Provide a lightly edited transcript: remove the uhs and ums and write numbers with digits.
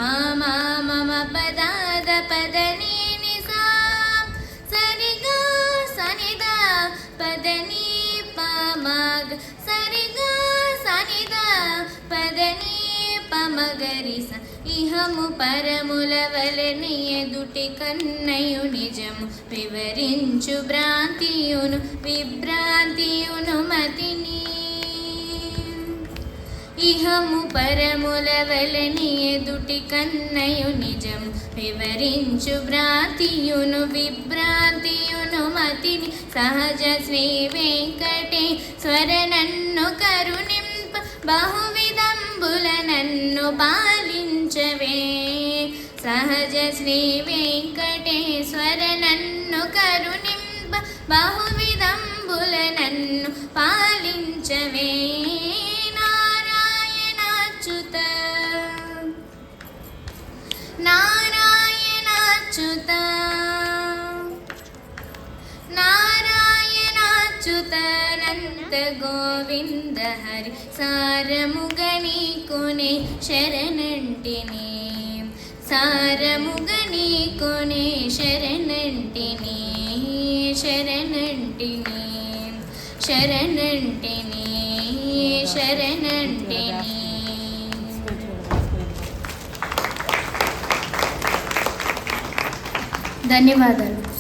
పామా మమ పదాద పదని నిసా సరిగా సనిద పదని పామగ సరిగా సనిద పదని పమగరిస ఇహము పరముల వలె ఎదుటి కన్నయు నిజము వివరించు భ్రాంతియును విభ్రాంతియును మతిని ఇహము పరముల వలె ఎదుటి కన్నయు నిజము వివరించు భ్రాంతియును విభ్రాంతియును మతిని సహజ శ్రీ వెంకటేశ్వర నన్ను కరుణింప బహువిధంబుల నన్ను పాలించవే సహజ శ్రీ వెంకటేశ్వర నన్ను కరుణింప బహువిధంబుల నన్ను పాలించవే నారాయణాచ్యుత నారాయణాచ్యుత నారాయణాచ్యుతానంత గోవింద హరి సారముగని కొనే శరణంటిని సారముగని కొనే శరణంటిని శరణంటిని శరణంటిని శరణంటిని. ధన్యవాదాలు.